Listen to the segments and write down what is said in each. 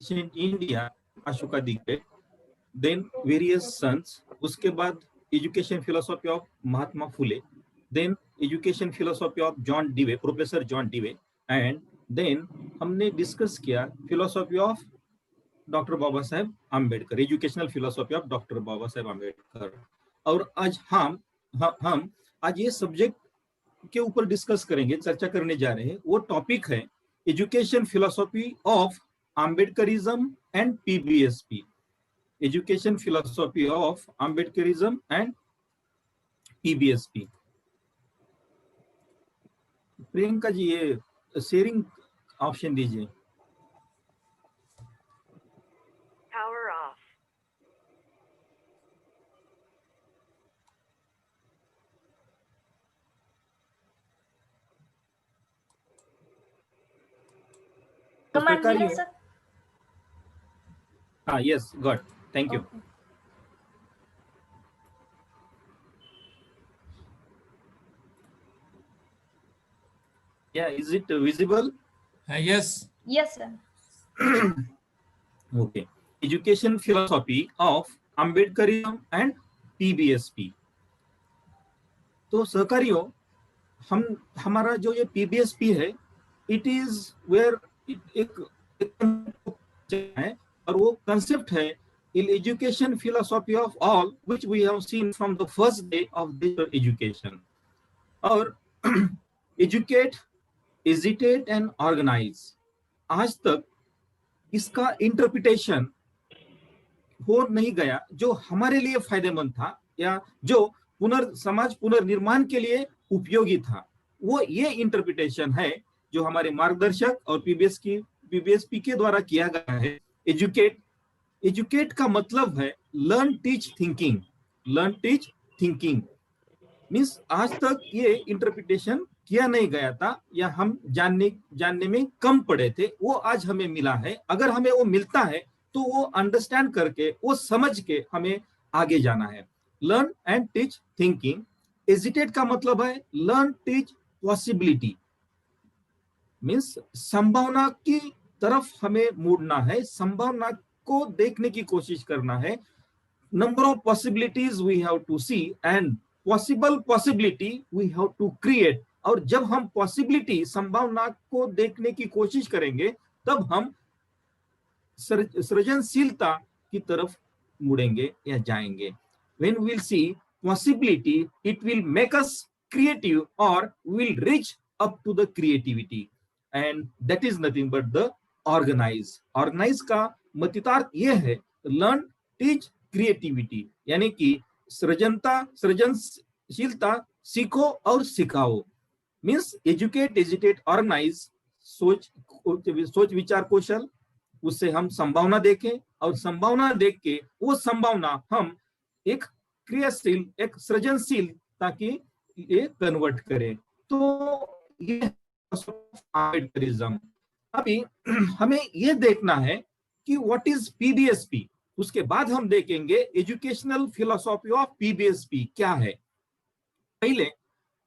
ancient India, Ashoka the Great, then various sons, उसके बाद education philosophy of Mahatma Phule, then education philosophy of John Dewey, Professor John Dewey, and then हमने discuss किया philosophy of doctor Baba Saheb Ambedkar, educational philosophy of doctor Baba Saheb Ambedkar. और आज हम आज ये subject के ऊपर डिस्कस करेंगे, चर्चा करने जा रहे हैं। वो टॉपिक है education philosophy of Ambedkarism and PBSP, education philosophy of Ambedkarism and PBSP. Priyanka ji, ये शेयरिंग ऑप्शन दीजिए। Power off. Command V, sir. Yes, got. Thank you. Okay. Yeah, is it visible? Yes. Yes, sir. Okay. Education philosophy of Ambedkarism and PBSP. तो सहकारियों, हमारा जो ये PBSP है, it is where एक है, और वो concept है in education philosophy of all which we have seen from the first day of this education. और educate, hesitate and organize, आज तक इसका इंटरप्रिटेशन हो नहीं गया जो हमारे लिए फायदेमंद था या जो समाज पुनर्निर्माण के लिए उपयोगी था। वो ये इंटरप्रिटेशन है जो हमारे मार्गदर्शक और पीबीएसपी के द्वारा किया गया है। एजुकेट का मतलब है learn teach thinking. Learn teach thinking means आज तक ये इंटरप्रिटेशन किया नहीं गया था या हम जानने में कम पड़े थे, वो आज हमें मिला है। अगर हमें वो मिलता है तो वो अंडरस्टैंड करके, वो समझ के हमें आगे जाना है। Learn and teach thinking. Hesitate का मतलब है लर्न टीच पॉसिबिलिटी, मीन्स संभावना की तरफ हमें मुड़ना है, संभावना को देखने की कोशिश करना है। Number of possibilities we have to see and possibility we have to create. और जब हम पॉसिबिलिटी, संभावना को देखने की कोशिश करेंगे तब हम सृजनशीलता की तरफ मुड़ेंगे या जाएंगे। When we'll see possibility, it will make us creative or will reach up to the creativity, and that is nothing but the organize. Organize का मतितार्थ ये है learn, teach, creativity, यानी कि सृजनशीलता सीखो और सिखाओ। मीन्स एजुकेट, एजुकेट, ऑर्गेनाइज, सोच विचार कौशल, उससे हम संभावना देखें और संभावना देख के वो संभावना हम एक क्रियाशील, एक सृजनशीलता की ये कन्वर्ट करें। तो ये आम्बेडकरिज्म। अभी हमें ये देखना है कि व्हाट इज पीबीएसपी, उसके बाद हम देखेंगे एजुकेशनल फिलोसॉफी ऑफ पीबीएसपी क्या है। पहले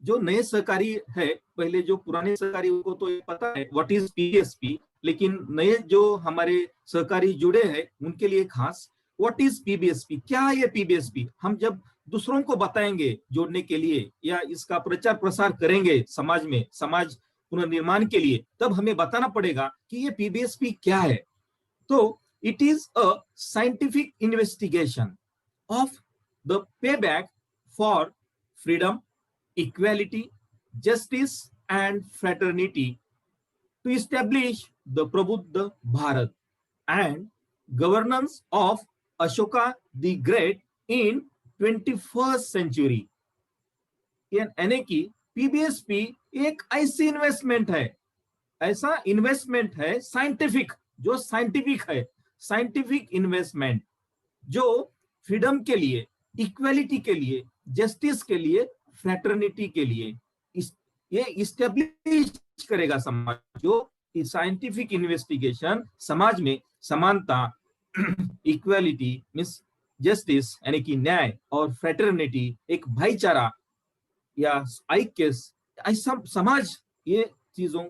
जो नए सहकारी है, पहले जो पुराने सहकारी को तो ये पता है व्हाट इज पीबीएसपी, लेकिन नए जो हमारे सहकारी जुड़े हैं उनके लिए खास व्हाट इज पीबीएसपी, क्या है ये पीबीएसपी। हम जब दूसरों को बताएंगे जोड़ने के लिए या इसका प्रचार प्रसार करेंगे समाज में, समाज पुनर्निर्माण के लिए, तब हमें बताना पड़ेगा कि ये पीबीएसपी क्या है। तो it is a scientific investigation of the payback for freedom, equality, justice and fraternity to establish the Prabhuddha Bharat and governance of Ashoka the Great in 21st century. यानी कि पीबीएसपी एक ऐसी इन्वेस्टमेंट है, ऐसा इन्वेस्टमेंट है साइंटिफिक, जो scientific है, scientific investment जो फ्रीडम के लिए, इक्वालिटी के लिए, जस्टिस के लिए, फ्रेटर्निटी के लिए ये इस्टेब्लिश करेगा समाज। जो साइंटिफिक इन्वेस्टिगेशन समाज में समानता, इक्वालिटी मींस जस्टिस यानी कि न्याय, और फ्रेटर्निटी एक भाईचारा या ऐक्य, ऐसा समाज ये चीजों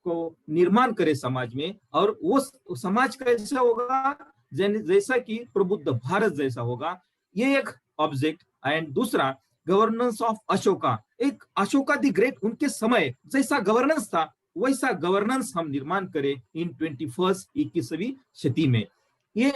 को निर्माण करे समाज में, और वो समाज कैसा होगा जैसा कि प्रबुद्ध भारत जैसा होगा, ये एक ऑब्जेक्ट। एंड दूसरा गवर्नेंस ऑफ अशोका, एक अशोका द ग्रेट उनके समय जैसा गवर्नेंस था वैसा गवर्नेंस हम निर्माण करें इन 21वीं शती में। ये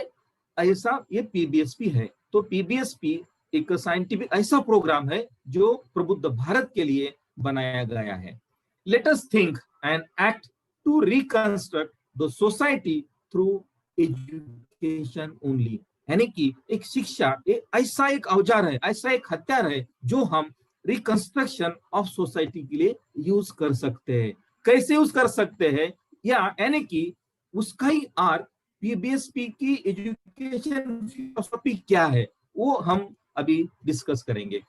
ऐसा ये पीबीएसपी है। तो पीबीएसपी एक साइंटिफिक ऐसा प्रोग्राम है जो प्रबुद्ध भारत के लिए बनाया गया है। Let us think and act to reconstruct the society through education only, यानी कि एक शिक्षा ऐसा एक औजार है, ऐसा एक हथियार है जो हम रिकंस्ट्रक्शन ऑफ सोसाइटी के लिए यूज कर सकते हैं। कैसे यूज कर सकते हैं, या यानी कि उसका ही आर पीबीएसपी की एजुकेशन फिलोसफी क्या है वो हम अभी डिस्कस करेंगे।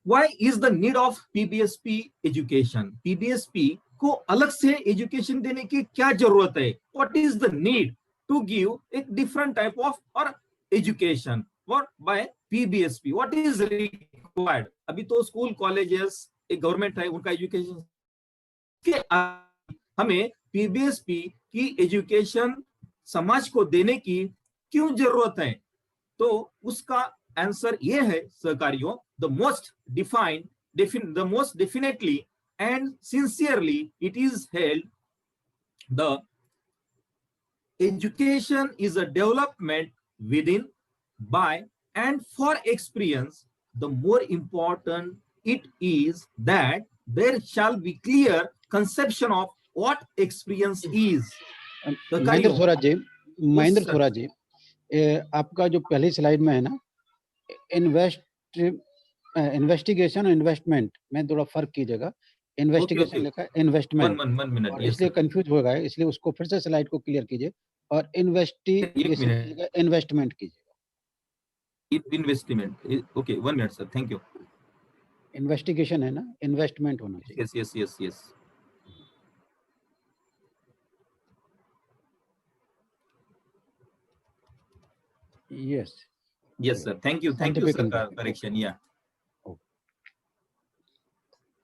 Why is the need of PBSP education? PBSP को अलग से एजुकेशन देने की क्या जरूरत है? What is the need to give a different type of or education or by PBSP? What is required? अभी तो स्कूल कॉलेजेस एक गवर्नमेंट है उनका एजुकेशन के हमें पीबीएसपी की एजुकेशन समाज को देने की क्यों जरूरत है? तो उसका आंसर ये है सहकारियों, the most definitely and sincerely it is held, the education is a development within, by and for experience. The more important it is that there shall be clear conception of what experience is. Mahendra थोराज जी, आपका जो पहली slide में है ना, investigation और investment में थोड़ा फर्क कीजिएगा। इन्वेस्टिगेशन लिखा है इन्वेस्टमेंट, इसलिए कंफ्यूज हो गया है, इसलिए उसको फिर से स्लाइड को क्लियर कीजिए और इन्वेस्टिगेशन इन्वेस्टमेंट कीजिएगा। Investment, okay, 1 minute sir, thank you. Investigation है ना, इन्वेस्टमेंट होना चाहिए। Yes yes yes yes. Yes. Yes, sir. Thank you, sir. Correction, yeah. Oh.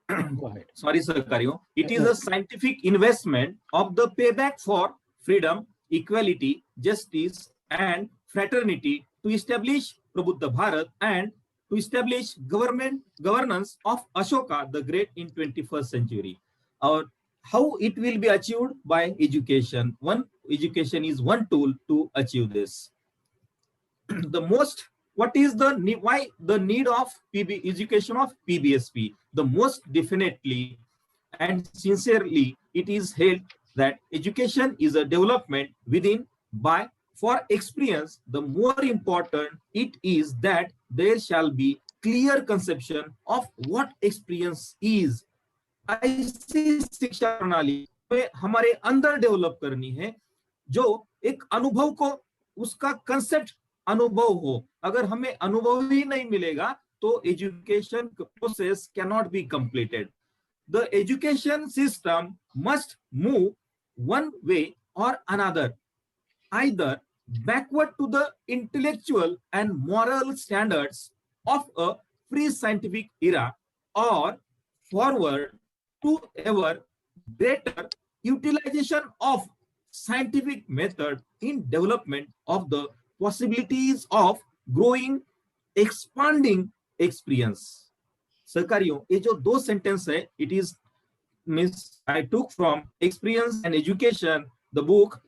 Go ahead. Sorry, sir. It is a scientific investment of the payback for freedom, equality, justice, and fraternity to establish Prabuddha Bharat and to establish governance of Ashoka the Great in 21st century. Or how it will be achieved by education. Education is one tool to achieve this. What is why the need of education of PBSP? The most definitely and sincerely it is held that education is a development within, by, for experience. The more important it is that there shall be clear conception of what experience is. ऐसी शिक्षा प्रणाली में हमारे अंदर develop करनी है जो एक अनुभव को, उसका कंसेप्ट अनुभव हो। अगर हमें अनुभव ही नहीं मिलेगा तो education process can not be completed. The education system must move one way और another, either backward to the intellectual and moral standards of a pre-scientific era or forward to ever greater utilization of scientific method in development of the possibilities of growing, expanding experience. सहकारियों, ये जो दो sentence है, it is means I took from Experience and Education, the book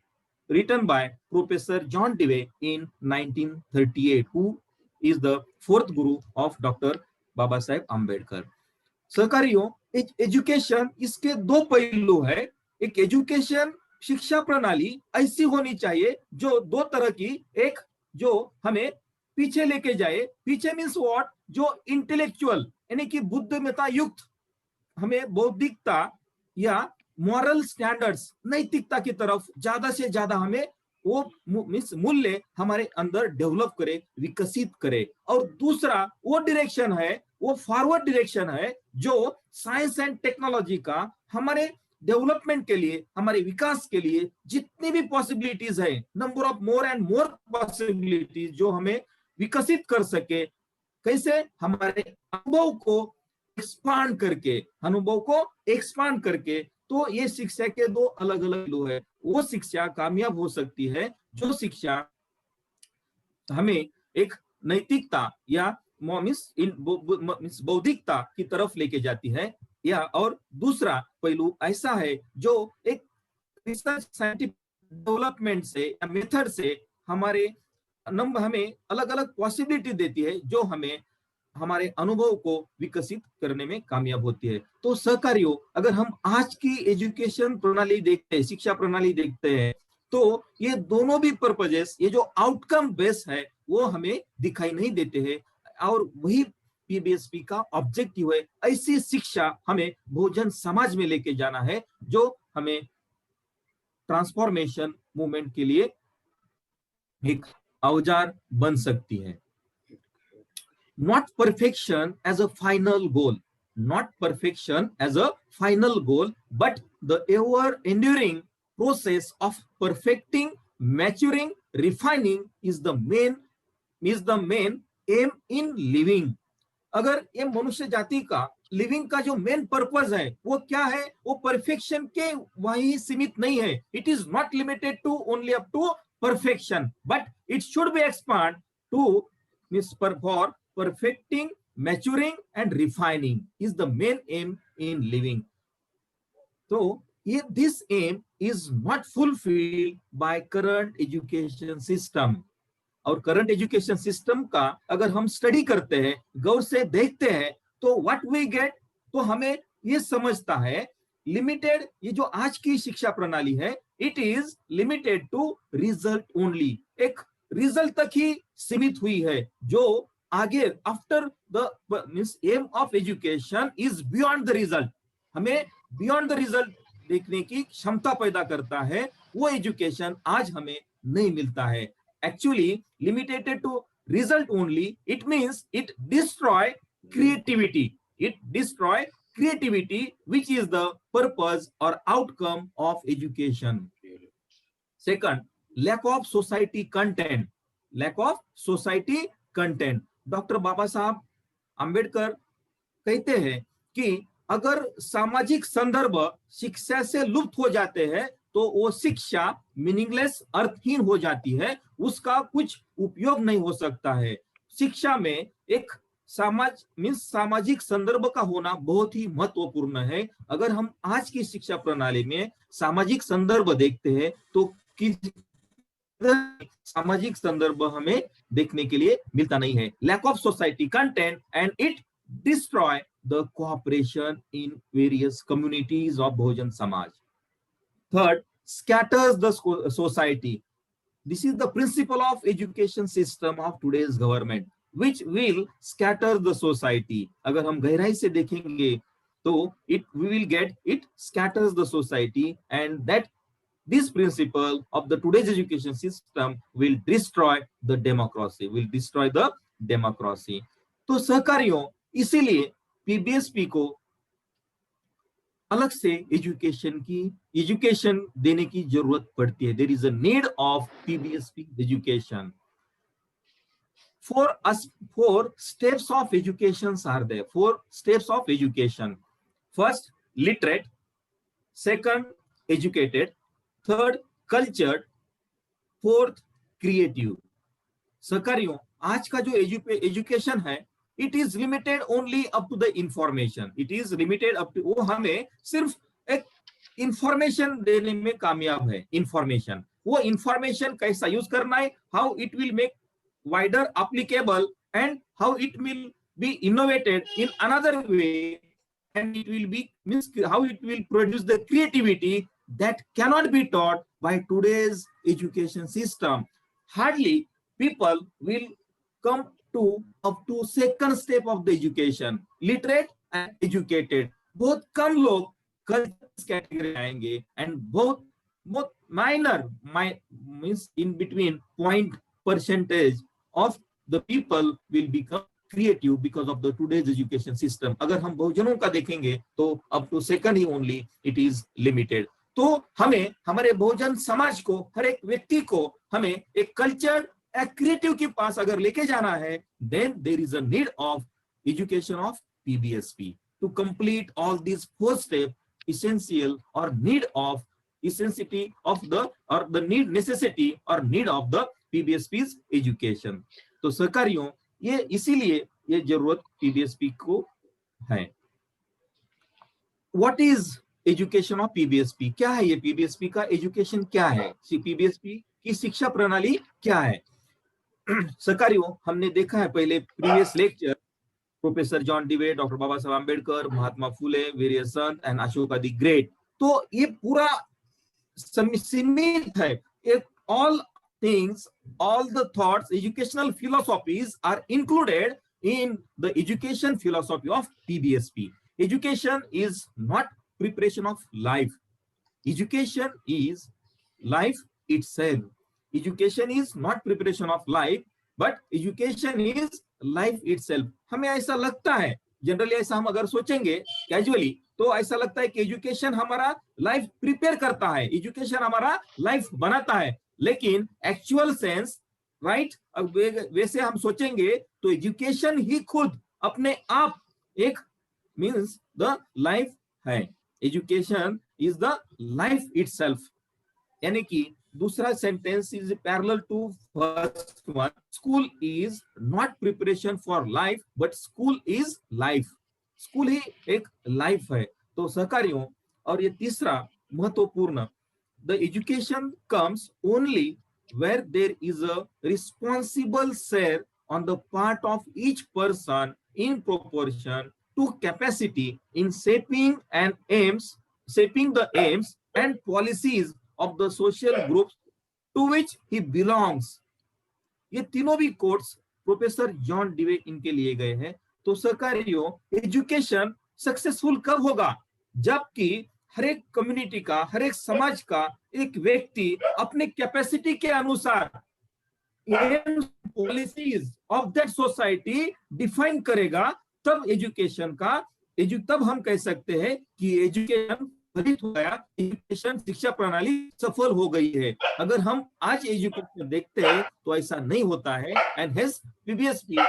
written by Professor John Dewey in 1938, who is the fourth guru of Dr. Baba Saheb Ambedkar. सहकारियों, education इसके दो पहलू है। एक एजुकेशन शिक्षा प्रणाली ऐसी होनी चाहिए जो दो तरह की, एक जो हमें पीछे लेके जाए, पीछे मीन्स व्हाट, जो इंटेलेक्चुअल यानी कि बुद्धिमत्ता युक्त हमें बौद्धिकता या मॉरल स्टैंडर्ड्स नैतिकता की तरफ ज्यादा से ज्यादा हमें वो मूल्य हमारे अंदर डेवलप करे, विकसित करे। और दूसरा वो डायरेक्शन है, वो फॉरवर्ड डायरेक्शन है जो साइंस एंड टेक्नोलॉजी का हमारे डेवलपमेंट के लिए, हमारे विकास के लिए जितनी भी पॉसिबिलिटीज है, number of more and more possibilities जो हमें विकसित कर सके, कैसे हमारे अनुभव को एक्सपांड करके तो ये शिक्षा के दो अलग अलग पहलू है। वो शिक्षा कामयाब हो सकती है जो शिक्षा हमें एक नैतिकता या बौद्धिकता की तरफ लेके जाती है, या और दूसरा पहलू ऐसा है जो एक रिसर्च साइंटिफिक डेवलपमेंट से या मेथड से हमें अलग अलग पॉसिबिलिटी देती है, जो हमें हमारे अनुभव को विकसित करने में कामयाब होती है। तो सहकारियों, अगर हम आज की एजुकेशन प्रणाली देखते हैं, शिक्षा प्रणाली देखते हैं, तो ये दोनों भी पर्पजेस, ये जो आउटकम बेस है वो हमें दिखाई नहीं देते हैं, और वही पीबीएसपी का ऑब्जेक्टिव है। ऐसी शिक्षा हमें बहुजन समाज में लेके जाना है, जो हमें ट्रांसफॉर्मेशन मूवमेंट के लिए एक औजार बन सकती है। Not perfection as a final goal, not perfection as a final goal, but the ever-enduring process of perfecting, maturing, refining is the main aim in living. अगर ये मनुष्य जाति का लिविंग का जो मेन पर्पस है वो क्या है, वो परफेक्शन के वही सीमित नहीं है। It is not limited to only up to perfection, but it should be expand to means for perfecting, maturing and refining is the main aim in living. So this aim is not fulfilled by current education system. और current education system का अगर हम study करते हैं, गौर से देखते हैं, तो व्हाट वी गेट, तो हमें ये समझता है लिमिटेड, ये जो आज की शिक्षा प्रणाली है, it is limited to result only, एक रिजल्ट तक ही सीमित हुई है, जो आगे after the means aim of education is beyond the result, हमें बियॉन्ड द रिजल्ट देखने की क्षमता पैदा करता है, वो एजुकेशन आज हमें नहीं मिलता है। Actually limited to result only, it means it destroy creativity, which is the purpose or outcome of education. Second, lack of society content. Doctor Baba Sahab Ambedkar कहते हैं कि अगर सामाजिक संदर्भ शिक्षा से लुप्त हो जाते हैं तो वो शिक्षा मीनिंगलेस, अर्थहीन हो जाती है, उसका कुछ उपयोग नहीं हो सकता है। शिक्षा में एक सामाजिक संदर्भ का होना बहुत ही महत्वपूर्ण है। अगर हम आज की शिक्षा प्रणाली में सामाजिक संदर्भ देखते हैं तो सामाजिक संदर्भ हमें देखने के लिए मिलता नहीं है। Lack of society content and it destroy the cooperation in various communities of Bahujan Samaj. Third, scatters the society. This is the principle of education system of today's government, which will scatter the society. अगर हम गहराई से देखेंगे तो we will get it scatters the society, and that this principle of the today's education system will destroy the democracy. तो सहकारियों, इसीलिए पीबीएसपी को अलग से एजुकेशन देने की जरूरत पड़ती है। There is a need of PBSP education. Four steps of education are there. 4 steps of education. First, literate. Second, educated. Third, cultured. Fourth, creative. सहकारियों, आज का जो एजुकेशन है, it is limited only up to the information. It is limited up to, वो हमें सिर्फ एक information देने में कामयाब है। इंफॉर्मेशन, वो इंफॉर्मेशन कैसा यूज करना है, how it will make wider applicable, and how it will be innovated in another way, and it will be how it will produce the creativity that cannot be taught by today's education system. Hardly people will come up to second step of the education, literate and educated. बहुत कम लोग culture category आएंगे, and बहुत minor means in between percentage of the people will become creative because of the today's education system. अगर हम बहुजनों का देखेंगे तो up to second he only it is limited. तो हमें हमारे बहुजन समाज को, हर एक व्यक्ति को हमें एक कल्चर, एक क्रिएटिव के पास अगर लेके जाना है, then there is a need of education of PBSP to complete all these 4 steps essential or need of essentiality of the or the need necessity or need of the PBSP's education. तो सहकारियों ये इसीलिए ये जरूरत PBSP को है. What is education of PBSP? क्या है ये PBSP का एजुकेशन क्या है? PBSP की शिक्षा प्रणाली क्या है? सहकारियों हमने देखा है पहले previous lecture professor John Dewey, doctor Baba Sahab Ambedkar, Mahatma Phule, various संत एंड अशोका द ग्रेट. तो ये पूरा सीमित है. All things, all the thoughts, educational philosophies are included in the education philosophy of PBSP. Education is not preparation of life. Education is life itself. Education is not preparation of life, but education is life itself. हमें ऐसा लगता है, generally ऐसा हम अगर सोचेंगे casually, तो ऐसा लगता है कि एजुकेशन हमारा लाइफ प्रिपेयर करता है, एजुकेशन हमारा लाइफ बनाता है. लेकिन एक्चुअल सेंस राइट वैसे हम सोचेंगे तो एजुकेशन ही खुद अपने आप एक मींस द लाइफ है. Education is the life itself. यानी कि दूसरा sentence is parallel to first one. School is not preparation for life but school is life. School ही एक लाइफ है. तो सहकारियों और ये तीसरा महत्वपूर्ण, the education comes only where there is a responsible share on the part of each person in proportion to capacity in shaping the aims and policies of the social groups to which he belongs. ये तीनों भी quotes professor John Dewey इनके लिए गए हैं. तो सहकारियों education successful कब होगा? जबकि हर एक कम्युनिटी का, हर एक समाज का एक व्यक्ति अपने कैपेसिटी के अनुसार policies of that society define करेगा. तब एजुकेशन का तब हम कह सकते हैं कि एजुकेशन फलित हो गया, एजुकेशन शिक्षा प्रणाली सफल हो गई है. अगर हम आज एजुकेशन देखते हैं तो ऐसा नहीं होता है. And hence PBSP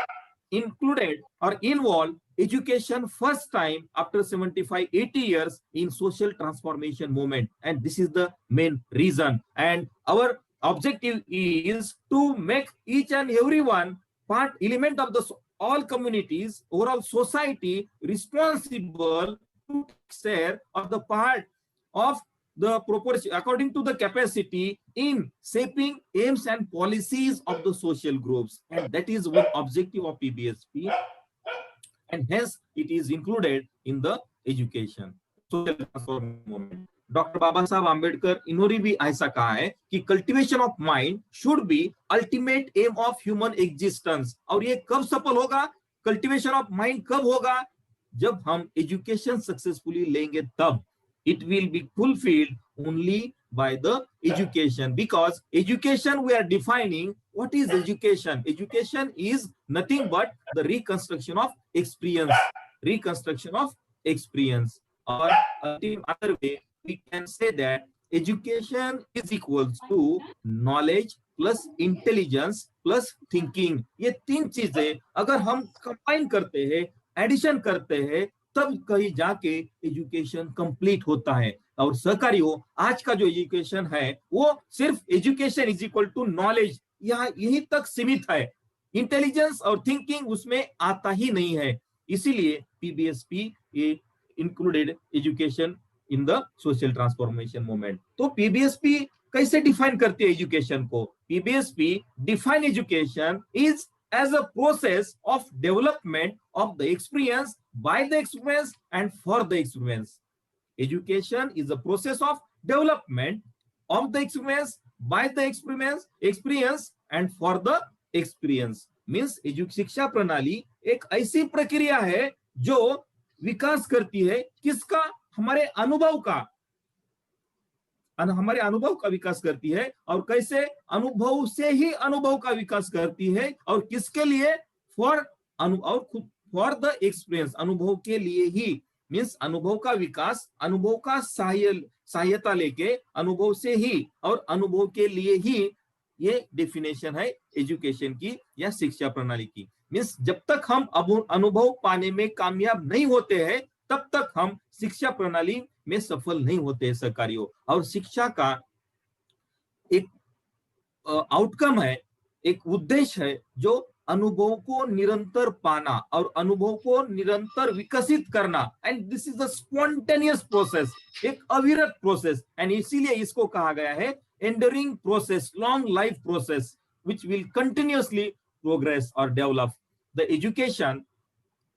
included or involved education first time after 75-80 years in social transformation movement, and this is the main reason. And our objective is to make each and everyone part element of the all communities, overall society responsible to share of the part of the proportion according to the capacity in shaping aims and policies of the social groups, and that is one objective of PBSP, and hence it is included in the education social transformation movement. Doctor Baba Sahab Ambedkar इन्होंने भी ऐसा कहा है कि cultivation of mind should be ultimate aim of human existence. और ये कब सफल होगा? कल्टीवेशन ऑफ माइंड कब होगा? जब हम एजुकेशन सक्सेसफुली लेंगे तब. It will be fulfilled only by the education, because education we are defining what is education. Education is nothing but the reconstruction of experience, or other way we can say that education is equals to knowledge plus intelligence plus thinking. ये तीन चीजें अगर हम combine करते हैं, addition करते हैं, तब कहीं जाके एजुकेशन कंप्लीट होता है. और सहकारियों आज का जो एजुकेशन है वो सिर्फ education is equal to knowledge, यहाँ यहीं तक सीमित है. इंटेलिजेंस और थिंकिंग उसमें आता ही नहीं है. इसीलिए PBSP ये included education in the social transformation movement. तो PBSP कैसे डिफाइन करती है एजुकेशन को? PBSP define education is as a process of development of the experience by the experience and for the experience. Education is a process of development of the experience by the experience and for the experience. Means शिक्षा प्रणाली एक ऐसी प्रक्रिया है जो विकास करती है किसका? हमारे अनुभव का, हमारे अनुभव का विकास करती है. और कैसे? अनुभव से ही अनुभव का विकास करती है. और किसके लिए? फॉर द एक्सपीरियंस, अनुभव के लिए ही. मींस अनुभव का विकास, अनुभव का सहायता लेके, अनुभव से ही और अनुभव के लिए ही. ये डेफिनेशन है एजुकेशन की या शिक्षा प्रणाली की. मींस जब तक हम अनुभव पाने में कामयाब नहीं होते हैं तब तक हम शिक्षा प्रणाली में सफल नहीं होते सहकारियों। और शिक्षा का एक आउटकम है, एक उद्देश्य है जो अनुभव को निरंतर पाना और अनुभव को निरंतर विकसित करना। And this is a spontaneous process, एक अविरत प्रोसेस। एंड इसीलिए इसको कहा गया है enduring process, long life process which will continuously progress or develop. The education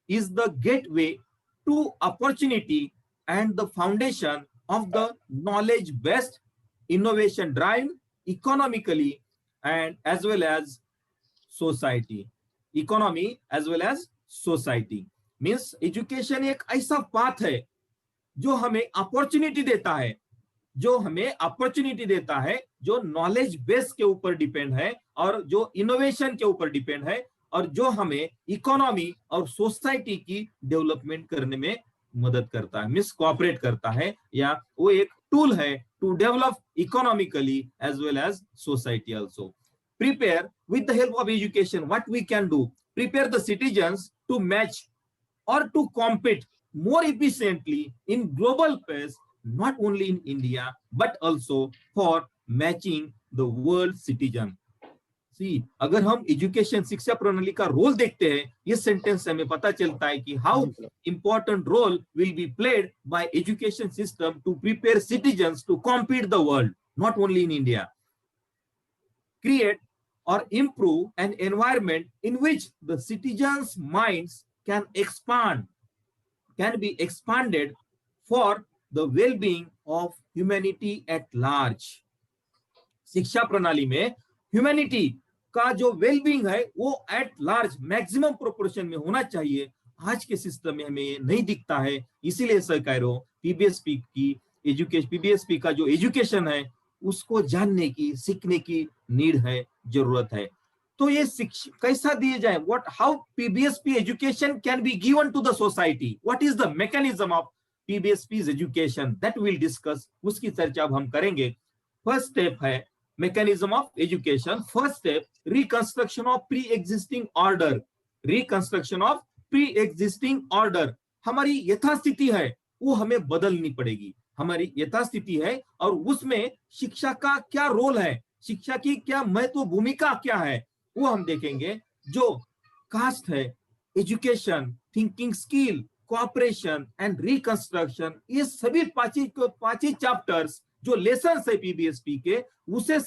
is the gateway to opportunity and the foundation of the knowledge-based, innovation-driven, economically and as well as society. Economy as well as society. Means education एक ऐसा path है जो हमें opportunity देता है, जो हमें opportunity देता है, जो नॉलेज बेस के ऊपर डिपेंड है और जो इनोवेशन के ऊपर डिपेंड है और जो हमें इकोनॉमी और सोसाइटी की डेवलपमेंट करने में मदद करता है, मींस कोऑपरेट करता है, या वो एक टूल है to develop economically as well as society also. Prepare with the help of education what we can do. Prepare the citizens to match or to compete more efficiently in global pace, not only in India but also for matching the world citizen. See, अगर हम education शिक्षा प्रणाली का role देखते हैं, ये sentence हमें पता चलता है कि how important role will be played by education system to prepare citizens to compete the world, not only in India. Create or improve an environment in which the citizens' minds can be expanded for the well-being of humanity at large. शिक्षा प्रणाली में humanity का जो wellbeing है वो at large maximum proportion में होना चाहिए. आज के सिस्टम में हमें ये नहीं दिखता है. इसीलिए सरकारों पीबीएसपी का जो एजुकेशन है उसको जानने की, सीखने की नीड है, जरूरत है. तो ये कैसा दिए जाए, what how PBSP education can be given to the society, what is the mechanism of PBSP education, that will discuss. उसकी चर्चा अब हम करेंगे. फर्स्ट स्टेप है mechanism of education. First step reconstruction of pre existing order. Reconstruction of pre existing order. हमारी यथास्थिति है वो हमें बदलनी पड़ेगी. हमारी यथास्थिति है और उसमें शिक्षा का क्या रोल है, शिक्षा की क्या महत्व भूमिका क्या है, वो हम देखेंगे. जो कास्ट है, education, thinking skill, cooperation and reconstruction, ये सभी पांच चैप्टर्स जो लेसन्स है पीबीएसपी के, उसे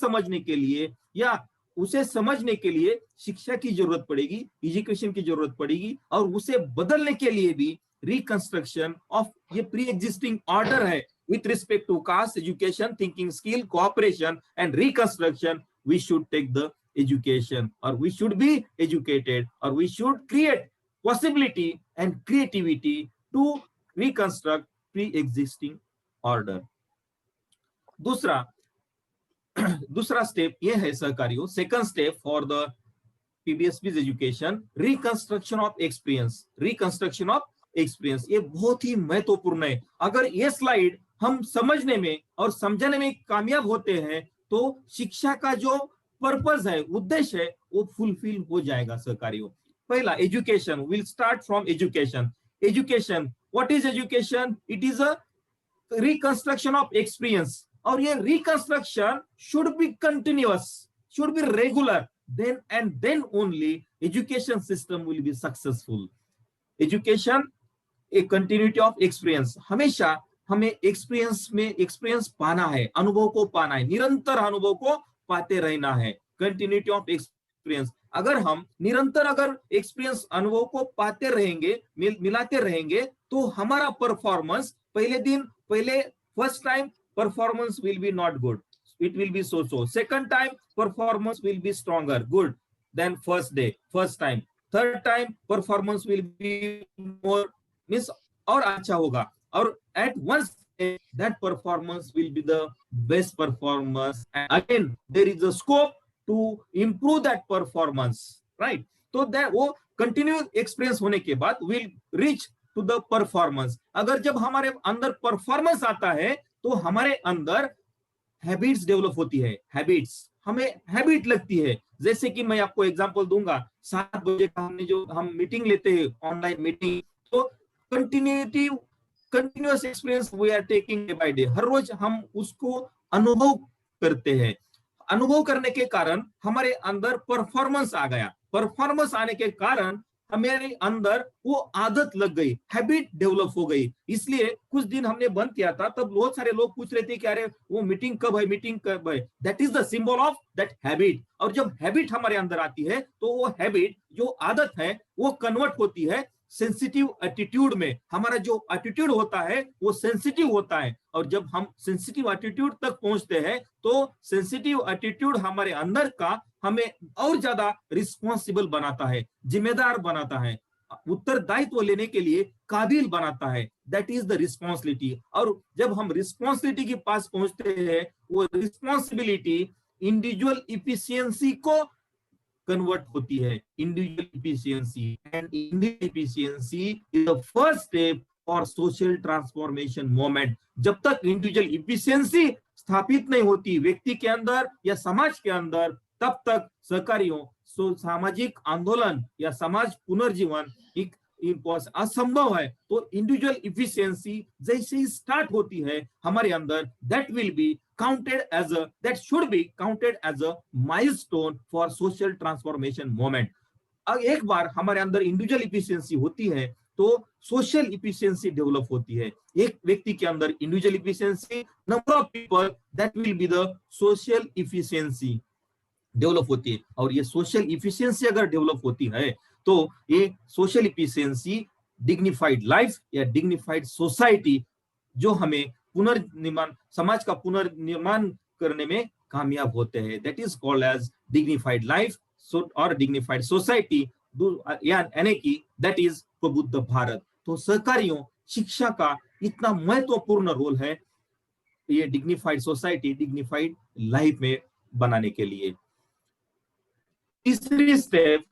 समझने के लिए शिक्षा की जरूरत पड़ेगी, एजुकेशन की जरूरत पड़ेगी. और उसे बदलने के लिए भी रिकंस्ट्रक्शन ऑफ ये प्री एग्जिस्टिंग ऑर्डर है with respect to caste, education, thinking skill, cooperation and reconstruction. We should take the education, or we should be educated, or we should create possibility and creativity to reconstruct pre-existing order. दूसरा step ये है सहकारियों. Second step for the PBSP education, reconstruction of experience. Reconstruction of experience ये बहुत ही महत्वपूर्ण है. अगर ये स्लाइड हम समझने में और समझने में कामयाब होते हैं तो शिक्षा का जो पर्पस है, उद्देश्य है, वो फुलफिल हो जाएगा सहकारियों. पहला education, will start from education. Education, what is education? It is a reconstruction of experience. और ये reconstruction should be continuous, should be regular, then only education system will be successful. Education एक continuity of experience. हमेशा हमें experience पाना है, अनुभव को पाना है, निरंतर अनुभव को पाते रहना है. Continuity of experience. अगर हम निरंतर एक्सपीरियंस अनुभव को पाते रहेंगे, मिलाते रहेंगे, तो हमारा performance first time performance will be not good, it will be so. Second time performance will be stronger, good than first time. Third time performance will be more means और अच्छा होगा. और at once that performance will be the best performance, and again there is a scope to improve that performance, right? तो that वो continuous experience होने के बाद will reach to the performance. अगर जब हमारे अंदर परफॉर्मेंस आता है तो हमारे अंदर हैबिट्स डेवलप होती है. हैबिट्स, हमें हैबिट लगती है. जैसे कि मैं आपको एग्जांपल दूंगा. 7 बजे का हम मीटिंग लेते हैं, ऑनलाइन मीटिंग, तो continuous experience we are taking day by day, हर रोज हम उसको अनुभव करते हैं। अनुभव करने के कारण हमारे अंदर परफॉर्मेंस आ गया, परफॉर्मेंस आने के कारण हमारे अंदर वो आदत लग गई, हैबिट डेवलप हो गई। इसलिए कुछ दिन हमने बंद किया था, तब बहुत सारे लोग पूछ रहे थे कि अरे वो मीटिंग कब है, मीटिंग कब है। That is the symbol of that habit. और जब हैबिट हमारे अंदर आती है तो वो हैबिट, जो आदत है, वो कन्वर्ट होती है सेंसिटिव एटीट्यूड में। हमारा जो एटीट्यूड होता है वो सेंसिटिव होता है, और जब हम सेंसिटिव एटीट्यूड तक पहुंचते हैं तो सेंसिटिव एटीट्यूड हमारे अंदर का हमें और ज्यादा रिस्पॉन्सिबल बनाता है, जिम्मेदार बनाता है, उत्तरदायित्व लेने के लिए काबिल बनाता है। That is the responsibility. और जब हम रिस्पॉन्सिबिलिटी के पास पहुंचते हैं, वो रिस्पॉन्सिबिलिटी इंडिविजुअल इफिशियंसी को कन्वर्ट होती है, individual efficiency. And individual efficiency is the first step for social transformation movement. जब तक इंडिविजुअल इफिशियंसी स्थापित नहीं होती व्यक्ति के अंदर या समाज के अंदर, तब तक सहकारियों सामाजिक आंदोलन या समाज पुनर्जीवन एक असंभव है। तो इंडिविजुअल इफिशियंसी जैसे ही स्टार्ट होती है हमारे अंदर, that will be counted as a, that should be counted as a milestone for social transformation movement. अब एक बार हमारे अंदर इंडिविजुअल इफिशियंसी होती है तो सोशल इफिशियंसी डेवलप होती है। एक व्यक्ति के अंदर individual efficiency, number of people, that will be the social efficiency develop होती है। और ये सोशल इफिशियंसी अगर डेवलप होती है तो ये सोशल इफिशियंसी डिग्निफाइड लाइफ या डिग्निफाइड सोसाइटी, जो हमें पुनर्निर्माण, समाज का पुनर्निर्माण करने में कामयाब होते हैं, that is called as dignified life और डिग्निफाइड सोसाइटी, यानी कि दैट इज प्रबुद्ध भारत। तो सहकारियों, शिक्षा का इतना महत्वपूर्ण रोल है ये डिग्निफाइड सोसाइटी, डिग्निफाइड लाइफ में बनाने के लिए। तीसरी step,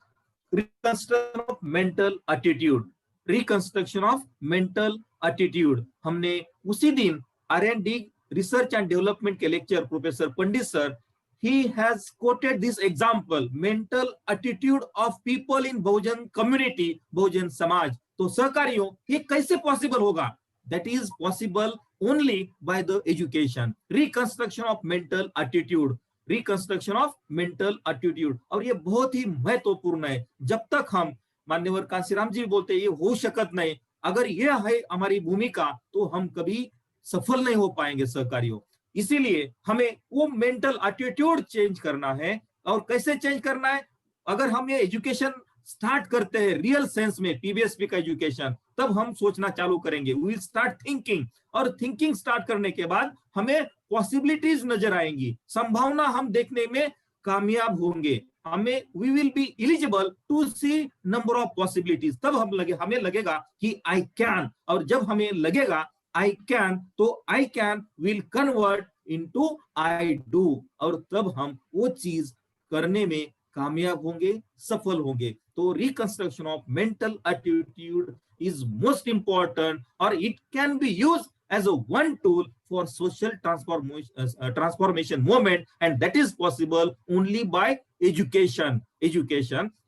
reconstruction of mental attitude. Reconstruction of mental attitude हमने उसी दिन R&D रिसर्च एंड डेवलपमेंट के lecture professor Pandit sir, he has quoted this example, mental attitude of people in Bahujan community, Bahujan Samaj. तो सहकारियों, ये कैसे पॉसिबल होगा? That is possible only by the education, reconstruction of mental attitude, reconstruction of mental attitude. और ये बहुत ही महत्वपूर्ण है। जब तक हम, मान्यवर कांशीराम जी बोलते हैं, ये हो शकत नहीं, अगर ये है हमारी भूमिका तो हम कभी सफल नहीं हो पाएंगे सहकारियों। इसीलिए हमें वो मेंटल एटीट्यूड चेंज करना है। और कैसे चेंज करना है? अगर हम ये एजुकेशन स्टार्ट करते हैं रियल सेंस में, PBSP का एजुकेशन, तब हम सोचना चालू करेंगे, वी विल स्टार्ट थिंकिंग। और थिंकिंग स्टार्ट करने के बाद हमें पॉसिबिलिटीज नजर आएंगी, संभावना हम देखने में कामयाब होंगे, हमें we will be eligible to see number of possibilities. तब हमें लगेगा कि आई कैन। और जब हमें लगेगा आई कैन, तो I can will convert into I do, और तब हम वो चीज करने में कामयाब होंगे, सफल होंगे। तो reconstruction of mental attitude is most important, और it can be use as a one tool for social transformation movement, and that is possible only by education.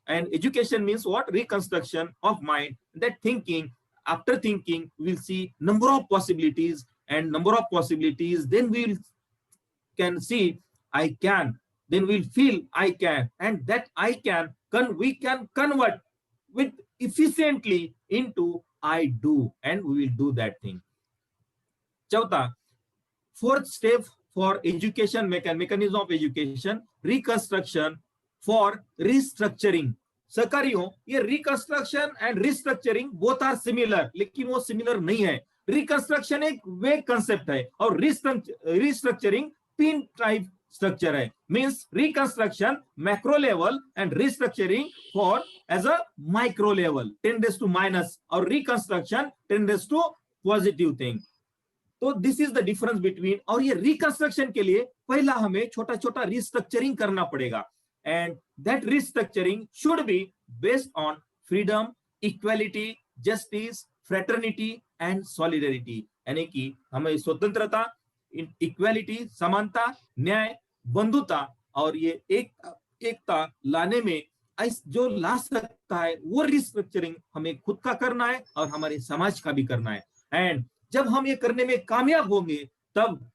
And education means what? Reconstruction of mind, that thinking, after thinking we'll see number of possibilities, and number of possibilities, then we'll can see I can, then we'll feel I can, and that I can we can convert with efficiently into I do, and we will do that thing. चौथा, fourth step for education mechanism of education, reconstruction for restructuring. सहकारियों, ये reconstruction and restructuring both are similar, लेकिन वो similar नहीं है। Reconstruction एक वेग concept है और रिस्ट्रक्चरिंग पिन टाइप स्ट्रक्चर है। Means reconstruction macro level and restructuring for as a micro level, 10⁻⁻, और रिकंस्ट्रक्शन 10⁻पॉजिटिव थिंग। तो this is the difference between. और ये रिकंस्ट्रक्शन के लिए पहला हमें छोटा छोटा रिस्ट्रक्चरिंग करना पड़ेगा, and that restructuring should be based on freedom, equality, justice, fraternity and solidarity. यानी कि हमें स्वतंत्रता, इक्वालिटी, समानता, न्याय, बंधुता और ये एकता लाने में जो ला सकता है वो रिस्ट्रक्चरिंग हमें खुद का करना है और हमारे समाज का भी करना है। एंड जब हम ये करने में कामयाब होंगे तब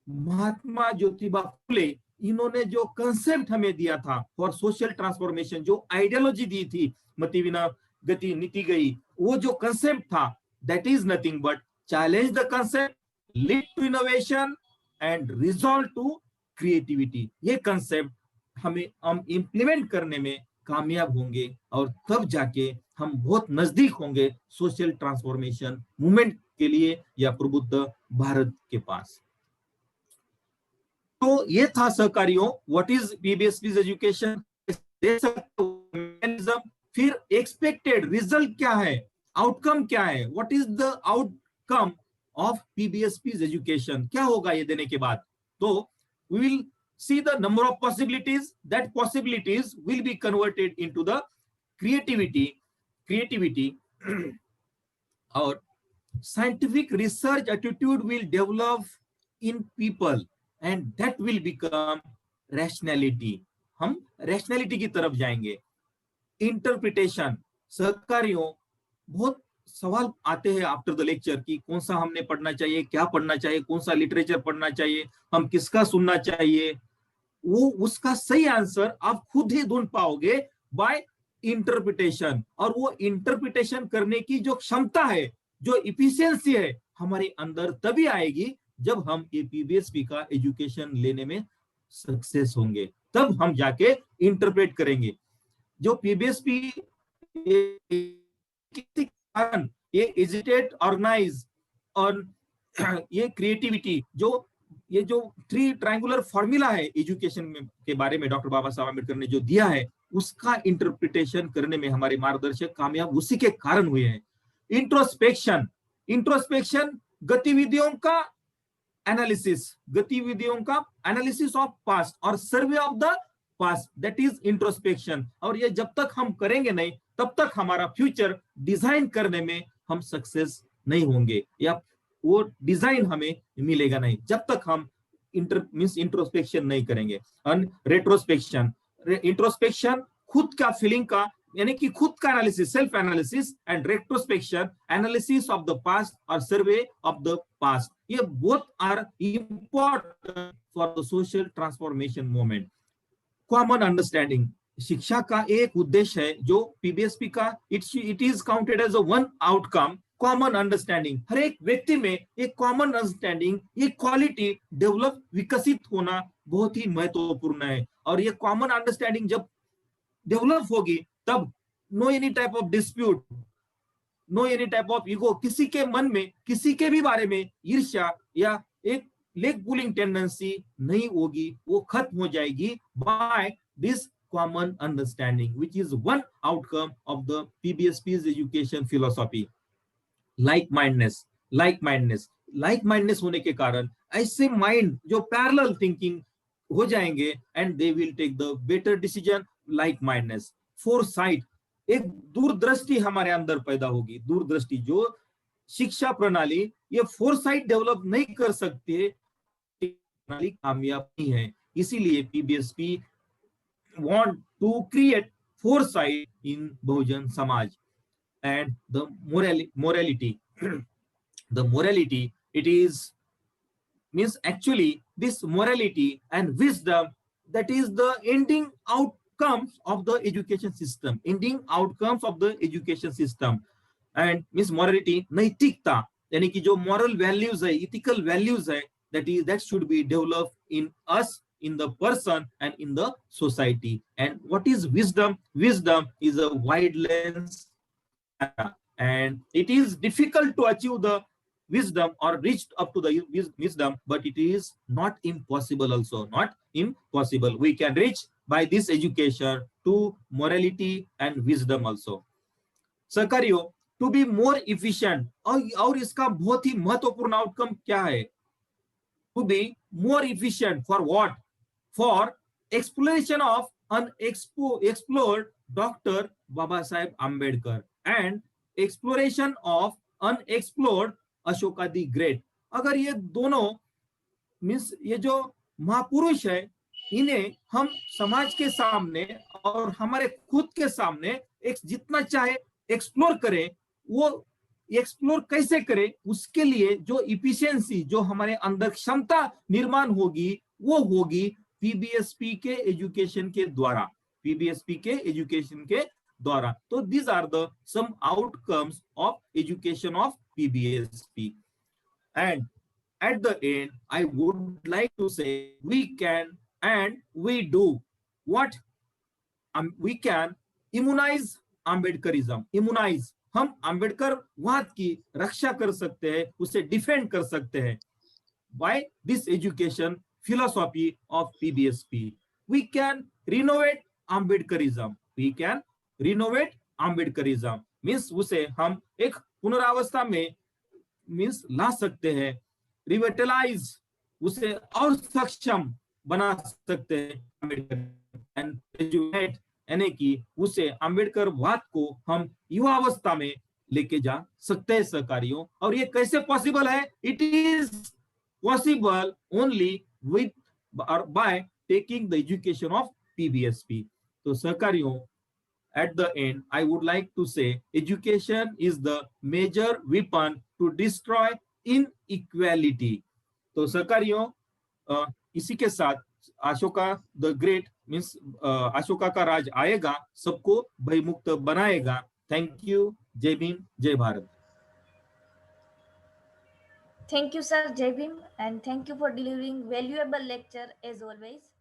महात्मा ज्योतिबा फुले इन्होंने जो कंसेप्ट हमें दिया था फॉर सोशल ट्रांसफॉर्मेशन, जो आइडियोलॉजी दी थी मति विना गति नीति गई, वो जो कंसेप्ट था that is nothing but challenge the concept, lead to innovation and resolve to creativity. ये कंसेप्ट हम इंप्लीमेंट करने में कामयाब होंगे और तब जाके हम बहुत नजदीक होंगे सोशल ट्रांसफॉर्मेशन मूवमेंट के लिए या प्रबुद्ध भारत के पास। तो ये था सहकारियों व्हाट इज पीबीएसपी एजुकेशन, फिर एक्सपेक्टेड रिजल्ट क्या है, आउटकम क्या है, what is the outcome of PBSP education, क्या होगा ये देने के बाद। तो we will see the number of possibilities, that possibilities will be converted into the creativity और scientific research attitude will develop in people and that will become rationality, हम rationality की तरफ जाएंगे। इंटरप्रिटेशन, सहकारियों बहुत सवाल आते हैं आफ्टर द लेक्चर कि कौन सा हमने पढ़ना चाहिए, क्या पढ़ना चाहिए, कौन सा लिटरेचर पढ़ना चाहिए, हम किसका सुनना चाहिए, वो उसका सही आंसर आप खुद ही ढूंढ पाओगे बाय इंटरप्रिटेशन। और वो इंटरप्रिटेशन करने की जो क्षमता है, जो इफिशियंसी है हमारे अंदर तभी आएगी जब हम ये पीबीएसपी का एजुकेशन लेने में सक्सेस होंगे, तब हम जाके इंटरप्रेट करेंगे। जो पीबीएसपी कारण ये एजुकेट ऑर्गेनाइज और ये क्रिएटिविटी, जो ये जो 3 ट्रायंगुलर फॉर्मूला है एजुकेशन में के बारे में डॉक्टर बाबा साहब अम्बेडकर ने जो दिया है, उसका इंटरप्रिटेशन करने में हमारे मार्गदर्शक कामयाब उसी के कारण हुए हैं। इंट्रोस्पेक्शन गतिविधियों का एनालिसिस ऑफ पास्ट और survey of the past, that is introspection. और ये जब तक हम करेंगे नहीं तब तक हमारा फ्यूचर डिजाइन करने में हम सक्सेस नहीं होंगे या वो डिजाइन हमें मिलेगा नहीं जब तक हम इंट्रोस्पेक्शन नहीं करेंगे। इंट्रोस्पेक्शन खुद का फीलिंग का यानी कि खुद का analysis, self analysis, and retrospection analysis of the past और सर्वे ऑफ द पास्ट। ये both are important for the social transformation movement. Common understanding, शिक्षा का एक उद्देश्य है जो पीबीएसपी का it is counted as a one outcome, common understanding. हर एक व्यक्ति में एक कॉमन अंडरस्टैंडिंग, ये क्वालिटी डेवलप विकसित होना बहुत ही महत्वपूर्ण है। और ये कॉमन अंडरस्टैंडिंग जब डेवलप होगी तब no any type of dispute, no any type of ego, किसी के मन में किसी के भी बारे में ईर्ष्या या एक लेग पुलिंग टेंडेंसी नहीं होगी, वो खत्म हो जाएगी by this common understanding, which is one outcome of the PBSP's education philosophy. like-mindedness होने के कारण ऐसे माइंड जो पैरेलल थिंकिंग हो जाएंगे and they will take the better decision. like-mindedness, foresight, एक दूरदृष्टि हमारे अंदर पैदा होगी। दूरदृष्टि जो शिक्षा प्रणाली ये फोरसाइट डेवलप नहीं कर सकते, प्रणाली कामयाब नहीं है। इसीलिए पीबीएसपी want to create foresight in Bahujan Samaj. And the morality the morality, it is means actually this morality and wisdom, that is the ending outcomes of the education system, and means morality नैतिकता यानी कि जो moral values है, ethical values है, that should be developed in us, in the person and in the society. And what is wisdom? Wisdom is a wide lens and it is difficult to achieve the wisdom or reach up to the wisdom, but it is not impossible also, not impossible. We can reach by this education to morality and wisdom also. सहकारियों, to be more efficient, और इसका बहुत ही महत्वपूर्ण outcome क्या है? To be more efficient for what? For exploration of unexplored Dr. Baba Saheb Ambedkar and exploration of unexplored Ashoka the Great. अगर ये दोनों means ये जो महापुरुष है, इन्हें हम समाज के सामने और हमारे खुद के सामने एक जितना चाहे एक्सप्लोर करें, वो एक्सप्लोर कैसे करें, उसके लिए जो इफिशियंसी, जो हमारे अंदर क्षमता निर्माण होगी, वो होगी पीबीएसपी के एजुकेशन के द्वारा, पीबीएसपी के एजुकेशन के द्वारा। तो these are the some outcomes of education of PBSP. And at the end, I would like to say we can and we do what we can immunize Ambedkarism. Immunize, हम आम्बेडकरवाद की रक्षा कर सकते हैं, उसे डिफेंड कर सकते हैं by this education philosophy of PBSP. We can renovate Ambedkarism. We can renovate Ambedkarism means उसे हम एक पुनरावस्था में मीन्स ला सकते हैं, रिविटलाइज, उसे और सक्षम बना सकते हैं, यानी कि उसे अम्बेडकरवाद को हम युवावस्था में लेके जा सकते हैं सहकारियों। और ये कैसे पॉसिबल है? It is possible only with by taking the education of PBSP. तो सहकारियों, at the end, I would like to say education is the major weapon to destroy inequality. तो सहकारियों, इसी के साथ Ashoka the great means Ashoka का राज आएगा, सबको भयमुक्त बनाएगा। Thank you. जय भीम, जय Bharat. Thank you, sir. Jai Bhim, and thank you for delivering valuable lecture as always.